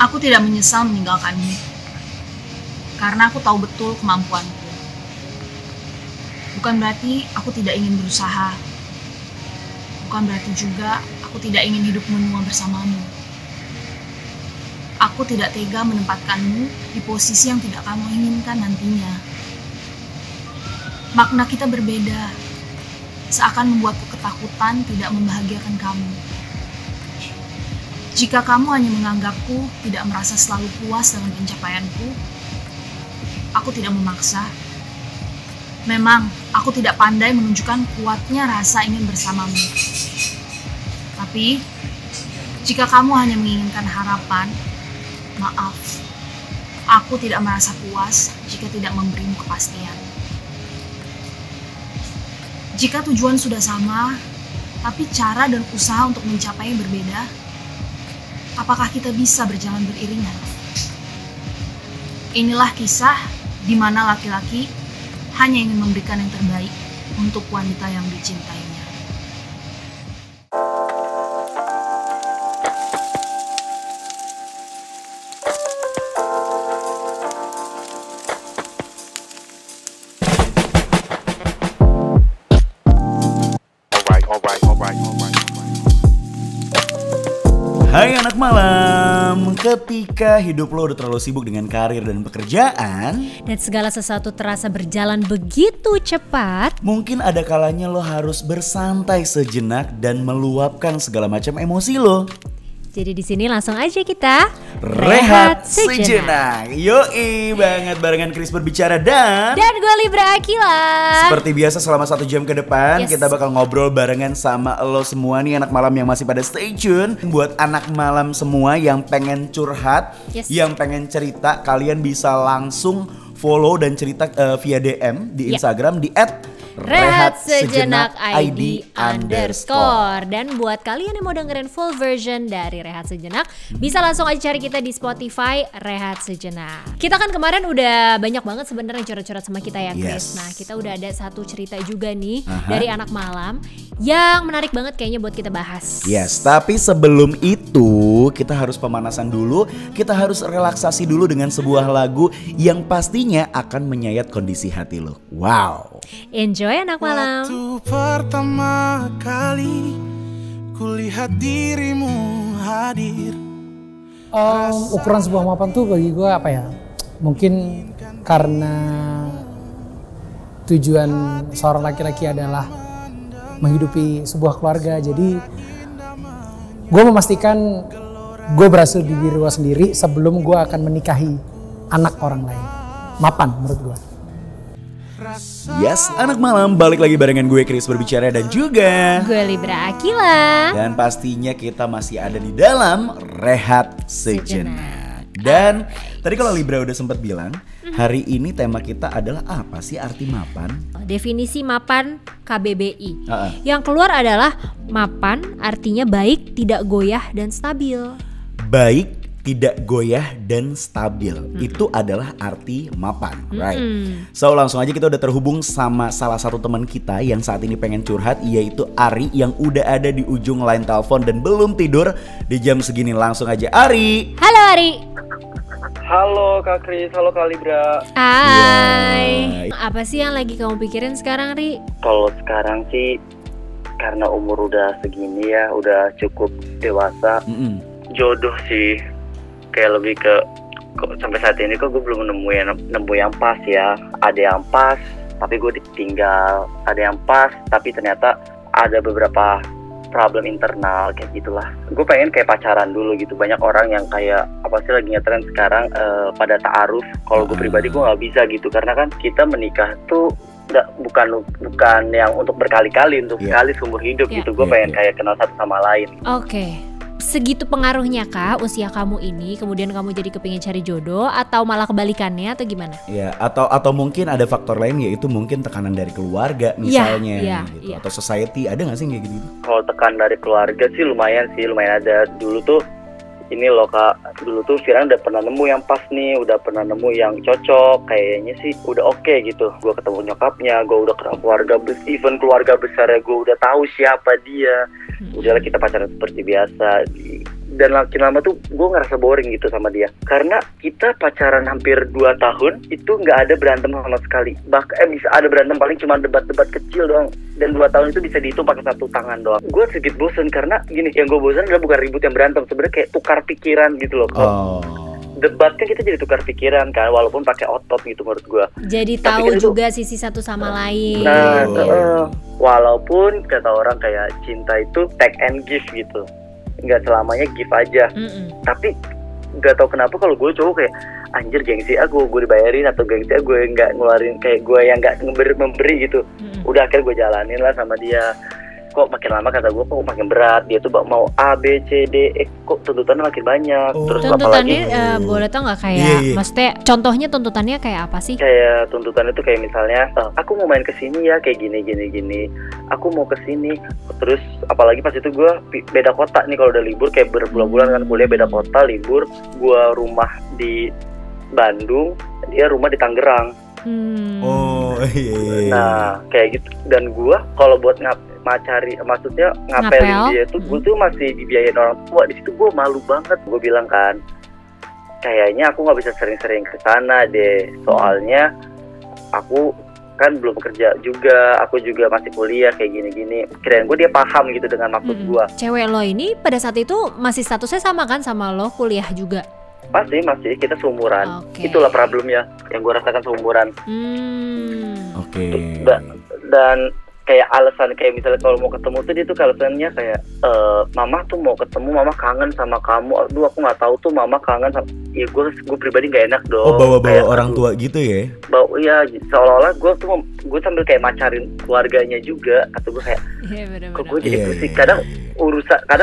Aku tidak menyesal meninggalkanmu, karena aku tahu betul kemampuanku. Bukan berarti aku tidak ingin berusaha. Bukan berarti juga aku tidak ingin hidup menua bersamamu. Aku tidak tega menempatkanmu di posisi yang tidak kamu inginkan nantinya. Makna kita berbeda, seakan membuatku ketakutan tidak membahagiakan kamu. Jika kamu hanya menganggapku tidak merasa selalu puas dengan pencapaianku, aku tidak memaksa. Memang, aku tidak pandai menunjukkan kuatnya rasa ingin bersamamu. Tapi, jika kamu hanya menginginkan harapan, maaf, aku tidak merasa puas jika tidak memberimu kepastian. Jika tujuan sudah sama, tapi cara dan usaha untuk mencapainya berbeda, apakah kita bisa berjalan beriringan? Inilah kisah di mana laki-laki hanya ingin memberikan yang terbaik untuk wanita yang dicintainya. Hai anak malam, ketika hidup lo udah terlalu sibuk dengan karir dan pekerjaan dan segala sesuatu terasa berjalan begitu cepat, mungkin ada kalanya lo harus bersantai sejenak dan meluapkan segala macam emosi lo. Jadi di sini langsung aja kita rehat sejenak. Yoi banget, barengan Chris berbicara dan gue Libra Akila. Seperti biasa selama 1 jam ke depan kita bakal ngobrol barengan sama lo semua nih anak malam yang masih pada stay tune. Buat anak malam semua yang pengen curhat, yang pengen cerita, kalian bisa langsung follow dan cerita via DM di Instagram di @rehatsejenak_id_. Dan buat kalian yang mau dengerin full version dari Rehat Sejenak, bisa langsung aja cari kita di Spotify Rehat Sejenak. Kita kan kemarin udah banyak banget sebenarnya curhat-curhat sama kita ya Chris. Nah kita udah ada satu cerita juga nih dari anak malam yang menarik banget kayaknya buat kita bahas. Yes, tapi sebelum itu kita harus pemanasan dulu. Kita harus relaksasi dulu dengan sebuah lagu yang pastinya akan menyayat kondisi hati lo. Wow. Enjoy anak malam. Waktu pertama kali kulihat dirimu hadir. Ukuran sebuah mapan tuh bagi gue apa ya? Mungkin karena tujuan seorang laki-laki adalah menghidupi sebuah keluarga. Jadi gue memastikan gue berhasil di diri gue sendiri sebelum gue akan menikahi anak orang lain. Mapan menurut gue. Yes, anak malam balik lagi barengan gue Chris berbicara dan juga gue Libra Akila. Dan pastinya kita masih ada di dalam Rehat Sejenak. Dan tadi kalau Libra udah sempat bilang, hari ini tema kita adalah apa sih arti mapan? Definisi mapan KBBI. Yang keluar adalah mapan artinya baik, tidak goyah dan stabil. Baik, tidak goyah dan stabil. Itu adalah arti mapan, right? So langsung aja kita udah terhubung sama salah satu teman kita yang saat ini pengen curhat, yaitu Ari yang udah ada di ujung line telepon dan belum tidur di jam segini. Langsung aja Ari. Halo Ari. Halo Kak Kris, halo Kak Libra. Hai. Apa sih yang lagi kamu pikirin sekarang Ri? Kalau sekarang sih karena umur udah segini ya, udah cukup dewasa. Jodoh sih. Kayak lebih ke kok sampai saat ini kok gue belum nemu yang pas ya. Ada yang pas tapi gue ditinggal, ada yang pas tapi ternyata ada beberapa problem internal kayak gitulah. Gue pengen kayak pacaran dulu gitu. Banyak orang yang kayak apa sih lagi ngetren sekarang pada ta'aruf. Kalau gue pribadi gue nggak bisa gitu karena kan kita menikah tuh bukan yang untuk berkali-kali, untuk sekali seumur hidup gitu. Gue pengen kayak kenal satu sama lain. Oke. Segitu pengaruhnya kah usia kamu ini, kemudian kamu jadi kepingin cari jodoh atau malah kebalikannya atau gimana? Ya, atau mungkin ada faktor lain, yaitu mungkin tekanan dari keluarga misalnya gitu. Atau society, ada gak sih kayak gitu? Kalau tekan dari keluarga sih lumayan ada. Dulu tuh ini loh Kak, dulu tuh Firman udah pernah nemu yang pas nih, udah pernah nemu yang cocok, kayaknya sih udah oke gitu. Gue ketemu nyokapnya, gue udah kenal keluarga, even keluarga besarnya gue udah tahu siapa dia. Udahlah kita pacaran seperti biasa. dan makin lama tuh gue ngerasa boring gitu sama dia, karena kita pacaran hampir 2 tahun itu nggak ada berantem sama sekali. Bahkan bisa ada berantem paling cuma debat-debat kecil doang, dan 2 tahun itu bisa dihitung pakai 1 tangan doang. Gue sedikit bosen karena gini, yang gue bosen adalah bukan ribut yang berantem, sebenarnya kayak tukar pikiran gitu loh. Debat kan kita jadi tukar pikiran kan, walaupun pakai otot gitu menurut gue. Jadi tahu juga sisi satu sama lain. Nah, walaupun kata orang kayak cinta itu take and give gitu, nggak selamanya give aja. Tapi nggak tahu kenapa kalau gue cowok kayak anjir, gengsi aku gue dibayarin, atau gengsi gue nggak ngeluarin, kayak gue yang nggak memberi gitu. Udah akhirnya gue jalanin lah sama dia. Kok makin lama kata gue kok makin berat, dia tuh mau A, B, C, D, E, kok tuntutannya makin banyak. Terus tuntutannya boleh tau nggak kayak, maksudnya contohnya tuntutannya kayak apa sih? Kayak tuntutannya tuh kayak misalnya, aku mau main kesini ya, kayak gini, aku mau kesini. Terus apalagi pas itu gue beda kota nih, kalau udah libur kayak berbulan-bulan kan kuliah beda kota, libur gue rumah di Bandung, dia rumah di Tangerang. Nah kayak gitu, dan gue kalau buat maksudnya ngapelin dia tuh, gue tuh masih dibiayain orang tua. Di situ gue malu banget. Gue bilang kan, kayaknya aku nggak bisa sering-sering ke sana deh, soalnya aku kan belum kerja juga, aku juga masih kuliah kayak gini-gini. Kirain gue dia paham gitu dengan maksud gue. Cewek lo ini pada saat itu masih statusnya sama kan sama lo, kuliah juga? Masih, kita seumuran. Itulah problemnya yang gue rasakan, seumuran. Dan kayak alasan, kayak misalnya kalau mau ketemu tuh dia tuh alasannya kayak mama tuh mau ketemu, mama kangen sama kamu. Aduh aku nggak tahu tuh mama kangen sama, ya gue pribadi nggak enak dong. Bawa orang tua gitu ya? Iya, seolah-olah gue sambil kayak macarin keluarganya juga. Atau gue kayak kok gue jadi pusing. Kadang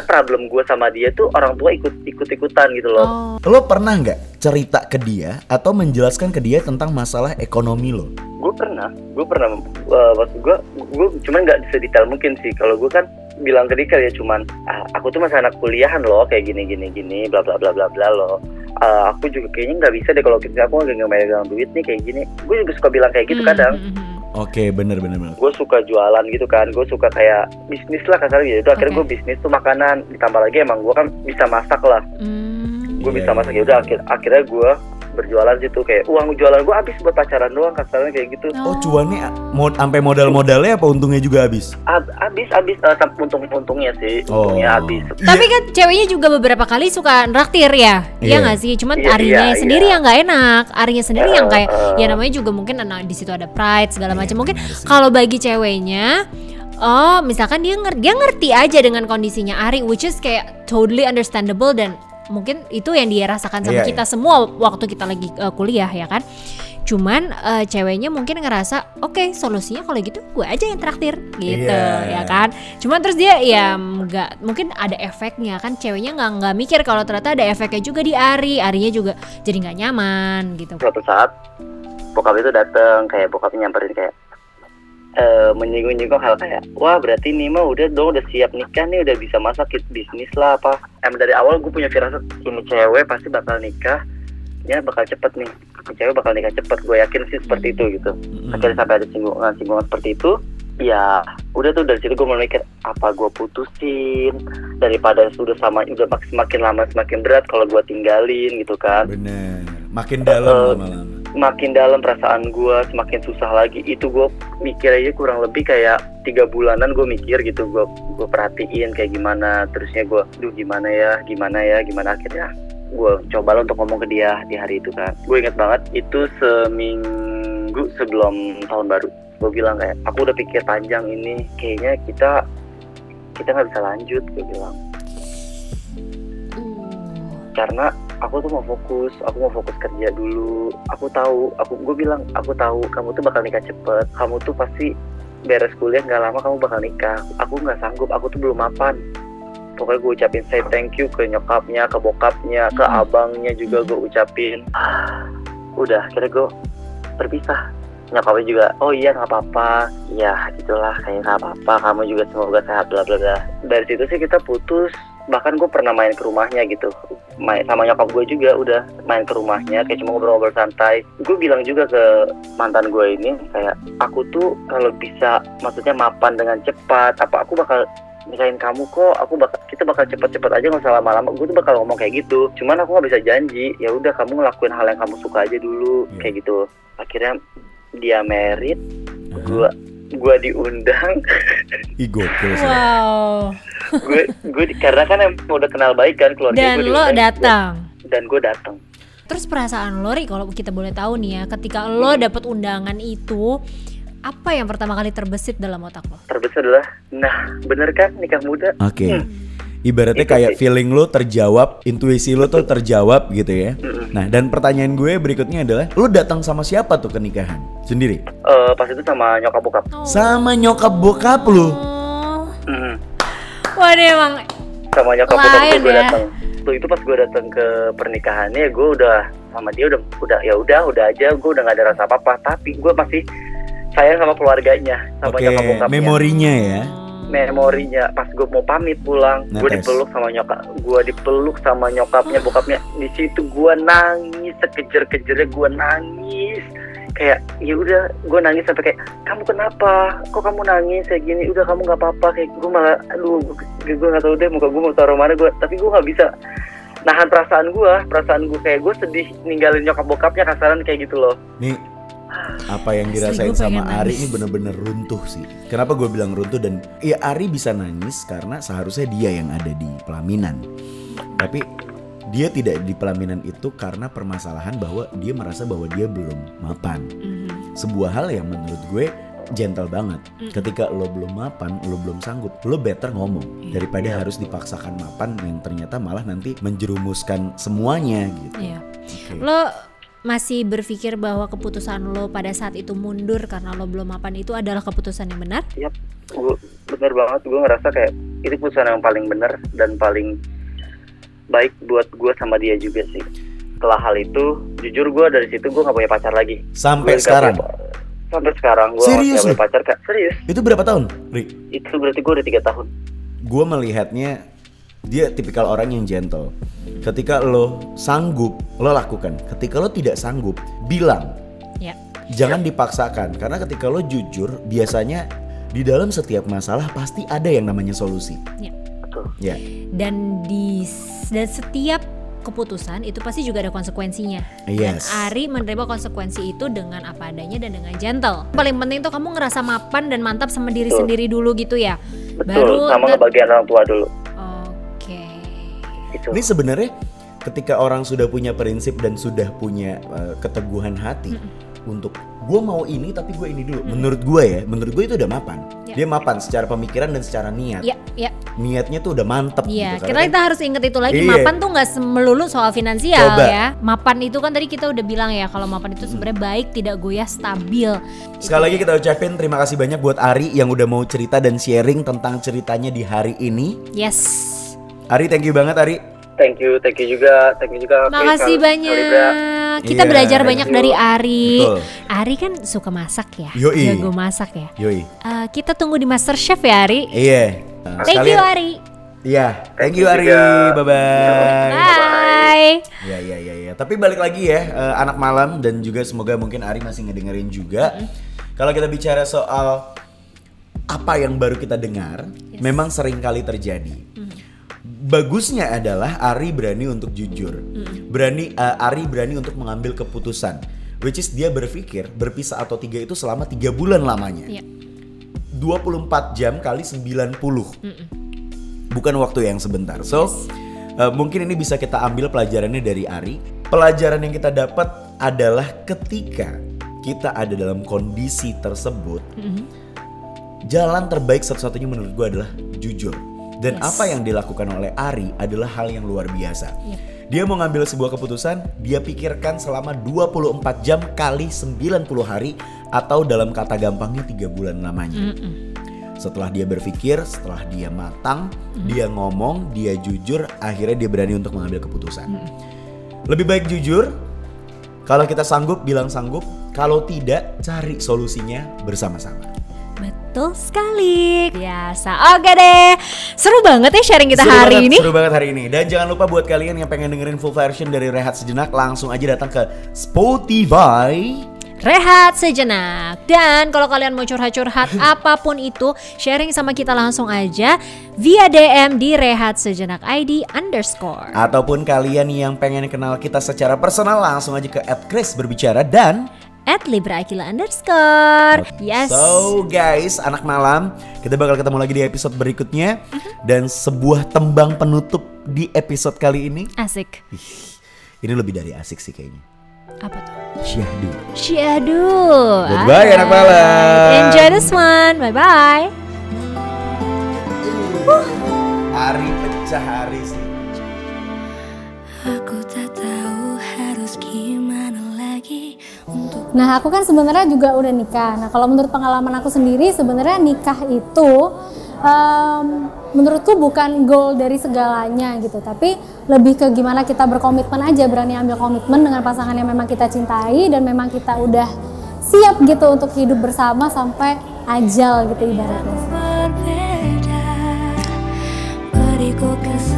problem gue sama dia tuh orang tua ikut-ikutan gitu loh. Lo pernah nggak cerita ke dia atau menjelaskan ke dia tentang masalah ekonomi lo? Gue pernah maksud gue cuman nggak sedetail mungkin sih. Kalau gue kan bilang ke dia ya cuman aku tuh masih anak kuliahan loh, kayak gini bla bla bla bla bla loh. Aku juga kayaknya nggak bisa deh kalau aku nggak megang duit nih kayak gini. Gue juga suka bilang kayak gitu kadang. Oke, bener. Gue suka jualan gitu kan, gue suka kayak bisnis lah kasarnya gitu. Akhirnya gue bisnis tuh makanan, ditambah lagi emang gue kan bisa masak lah. Gue bisa masak, ya udah akhirnya gue berjualan situ, kayak uang jualan gue habis buat pacaran doang kasarnya kayak gitu. Cuannya sampai modalnya apa untungnya juga habis? Habis untungnya sih, untungnya habis. Tapi kan ceweknya juga beberapa kali suka nraktir ya, iya nggak sih? Cuman Arinya sendiri yang nggak enak, Arinya sendiri yang kayak ya namanya juga mungkin di situ ada pride segala macam. Mungkin kalau bagi ceweknya, misalkan dia ngerti aja dengan kondisinya Ari, which is kayak totally understandable, dan mungkin itu yang dia rasakan sama kita semua waktu kita lagi kuliah ya kan. Cuman ceweknya mungkin ngerasa oke, solusinya kalau gitu gue aja yang traktir gitu ya kan. Cuman terus dia ya nggak, mungkin ada efeknya kan, ceweknya nggak mikir kalau ternyata ada efeknya juga di Arinya juga jadi nggak nyaman gitu. Suatu saat bokap itu datang, kayak bokapnya nyamperin kayak menyinggung-nyinggung hal kayak, wah berarti nih mah udah siap nikah nih, udah bisa masak bisnis lah apa. Dari awal gue punya firasat ini cewek pasti bakal nikah, ya bakal cepet nih, cewek bakal nikah cepet, gue yakin sih seperti itu gitu. Akhirnya sampai ada singgungan seperti itu, ya udah tuh dari situ gue mulai mikir apa gue putusin daripada semakin lama semakin berat kalau gue tinggalin gitu kan. Bener, makin dalam lama-lama. Makin dalam perasaan gue, semakin susah lagi. Itu gue mikir aja kurang lebih kayak 3 bulanan gue mikir gitu, gue perhatiin kayak gimana. Terusnya gue, gimana ya. Akhirnya gue coba untuk ngomong ke dia di hari itu kan. Gue inget banget itu seminggu sebelum tahun baru. Gue bilang kayak, aku udah pikir panjang ini, kayaknya kita nggak bisa lanjut, gue bilang. Karena aku tuh mau fokus kerja dulu. Gue bilang aku tahu kamu tuh bakal nikah cepet, kamu tuh pasti beres kuliah nggak lama kamu bakal nikah. Aku nggak sanggup, aku tuh belum mapan. Pokoknya gue ucapin say thank you ke nyokapnya, ke bokapnya, ke abangnya juga gue ucapin. Udah, akhirnya gue berpisah. Nyokapnya juga, oh iya nggak apa-apa, ya gitulah, kayak nggak apa-apa, kamu juga semoga sehat bla bla bla. Dari situ sih kita putus. Bahkan gue pernah main ke rumahnya gitu, sama nyokap gue juga udah main ke rumahnya, kayak cuma ngobrol-ngobrol santai. Gue bilang juga ke mantan gue ini kayak, aku tuh kalau bisa maksudnya mapan dengan cepat, apa aku bakal nikahin kamu kok, kita bakal cepet-cepet aja, nggak usah lama-lama. Gue tuh bakal ngomong kayak gitu, cuman aku nggak bisa janji. Ya udah, kamu ngelakuin hal yang kamu suka aja dulu, kayak gitu. Akhirnya dia merit, gue diundang. Ih, gokil sih. Wow. gue karena kan emang udah kenal baik kan keluarga. Dan lo datang. Dan gue datang. Terus perasaan lo, Ri, kalau kita boleh tahu nih ya, ketika lo dapet undangan itu, apa yang pertama kali terbesit dalam otak lo? Terbesit adalah, nah bener kan nikah muda? Oke. Ibaratnya itu kayak feeling lo terjawab, intuisi lo tuh terjawab gitu ya. Nah, dan pertanyaan gue berikutnya adalah, lo datang sama siapa tuh ke nikahan? Sendiri? Pas itu sama nyokap bokap. Sama nyokap bokap lo? Wah, dia emang sama nyokap bokap gue ya. datang. Itu pas gue datang ke pernikahannya, gue udah sama dia udah aja, gue udah gak ada rasa apa-apa. Tapi gue masih sayang sama keluarganya, sama nyokap bokapnya. Memorinya ya. Memorinya pas gue mau pamit pulang, gue dipeluk sama nyokapnya, bokapnya. Di situ gue nangis sekejer-kejernya, gue nangis. Kayak ya udah, gue nangis sampai kayak, kamu kenapa? Kok kamu nangis kayak gini? Udah, kamu nggak apa-apa. Kayak gue malah, aduh, gue nggak tahu deh muka gue mau taruh mana gue. Tapi gue nggak bisa nahan perasaan gue kayak gue sedih ninggalin nyokap bokapnya, kasaran kayak gitu loh. Nih, apa yang dirasain sama Ari ini bener-bener runtuh sih. Kenapa gue bilang runtuh? Dan ya Ari bisa nangis karena seharusnya dia yang ada di pelaminan. Tapi dia tidak di pelaminan itu karena permasalahan bahwa dia merasa bahwa dia belum mapan. Sebuah hal yang menurut gue gentle banget. Ketika lo belum mapan, lo belum sanggup, lo better ngomong daripada harus dipaksakan mapan yang ternyata malah nanti menjerumuskan semuanya gitu. Iya. Okay. Lo masih berpikir bahwa keputusan lo pada saat itu mundur karena lo belum mapan itu adalah keputusan yang benar? Iya, bener banget. Gue ngerasa kayak itu keputusan yang paling benar dan paling baik buat gue sama dia juga sih. Setelah hal itu, jujur gue dari situ gue gak punya pacar lagi. Sampai sekarang? Sampai sekarang gue gak punya pacar, Kak. Serius. Itu berapa tahun, Ri? Itu berarti gue udah 3 tahun. Gue melihatnya dia tipikal orang yang gentle. Ketika lo sanggup, lo lakukan. Ketika lo tidak sanggup, bilang. Jangan dipaksakan. Karena ketika lo jujur, biasanya di dalam setiap masalah pasti ada yang namanya solusi. Ya. Dan setiap keputusan itu pasti juga ada konsekuensinya. Yes. Dan Ari menerima konsekuensi itu dengan apa adanya dan dengan gentle. Paling penting tuh kamu ngerasa mapan dan mantap sama diri sendiri dulu gitu ya. Betul, sama ngebagian orang tua dulu. Oke. Ini sebenarnya ketika orang sudah punya prinsip dan sudah punya keteguhan hati untuk gue mau ini tapi gue ini dulu. Menurut gue itu udah mapan. Dia mapan secara pemikiran dan secara niat. Niatnya tuh udah mantep gitu. Kita harus inget itu lagi. Mapan tuh gak melulu soal finansial. Ya. Mapan itu kan tadi kita udah bilang ya, kalau mapan itu sebenarnya baik, tidak goyah, stabil. Sekali lagi kita ucapin terima kasih banyak buat Ari yang udah mau cerita dan sharing tentang ceritanya di hari ini. Yes. Ari, thank you banget Ari. Thank you juga. Makasih banyak. Kita belajar banyak dari Ari. Betul. Ari kan suka masak ya. Jago masak ya. Kita tunggu di MasterChef ya Ari. Iya. Thank you Ari. Iya, thank you Ari. Bye-bye. Bye. Ya. Tapi balik lagi ya, anak malam, dan juga semoga mungkin Ari masih ngedengerin juga. Kalau kita bicara soal apa yang baru kita dengar, memang sering kali terjadi. Bagusnya adalah Ari berani untuk jujur. Ari berani untuk mengambil keputusan, which is dia berpikir berpisah atau 3 itu selama 3 bulan lamanya. 24 jam kali 90. Bukan waktu yang sebentar. So, mungkin ini bisa kita ambil pelajarannya dari Ari. Pelajaran yang kita dapat adalah ketika kita ada dalam kondisi tersebut, jalan terbaik satu-satunya menurut gue adalah jujur. Dan apa yang dilakukan oleh Ari adalah hal yang luar biasa. Dia mau ngambil sebuah keputusan, dia pikirkan selama 24 jam kali 90 hari, atau dalam kata gampangnya 3 bulan lamanya. Setelah dia berpikir, setelah dia matang, dia ngomong, dia jujur, akhirnya dia berani untuk mengambil keputusan. Lebih baik jujur. Kalau kita sanggup, bilang sanggup. Kalau tidak, cari solusinya bersama-sama. Betul sekali. Biasa. Oke deh. Seru banget ya sharing kita hari ini. Seru banget hari ini. Dan jangan lupa buat kalian yang pengen dengerin full version dari Rehat Sejenak, langsung aja datang ke Spotify, Rehat Sejenak. Dan kalau kalian mau curhat-curhat apapun itu, sharing sama kita langsung aja via DM di Rehat Sejenak ID _ Ataupun kalian yang pengen kenal kita secara personal, langsung aja ke @Chris_berbicara dan @libra_akila_. Yes. So guys, anak malam, kita bakal ketemu lagi di episode berikutnya. Dan sebuah tembang penutup di episode kali ini. Asik. Ini lebih dari asik sih kayaknya. Apa tuh? Syahdu. Syahdu. Goodbye anak malam. Enjoy this one. Bye bye. Hari pecah hari sih. Aku tak tahu harus gimana lagi untuk. Nah, aku kan sebenarnya juga udah nikah. Nah, kalau menurut pengalaman aku sendiri, sebenarnya nikah itu menurutku bukan goal dari segalanya gitu, tapi lebih ke gimana kita berkomitmen aja, berani ambil komitmen dengan pasangan yang memang kita cintai dan memang kita udah siap gitu untuk hidup bersama sampai ajal gitu ibaratnya. Berbeda, beriku kesan.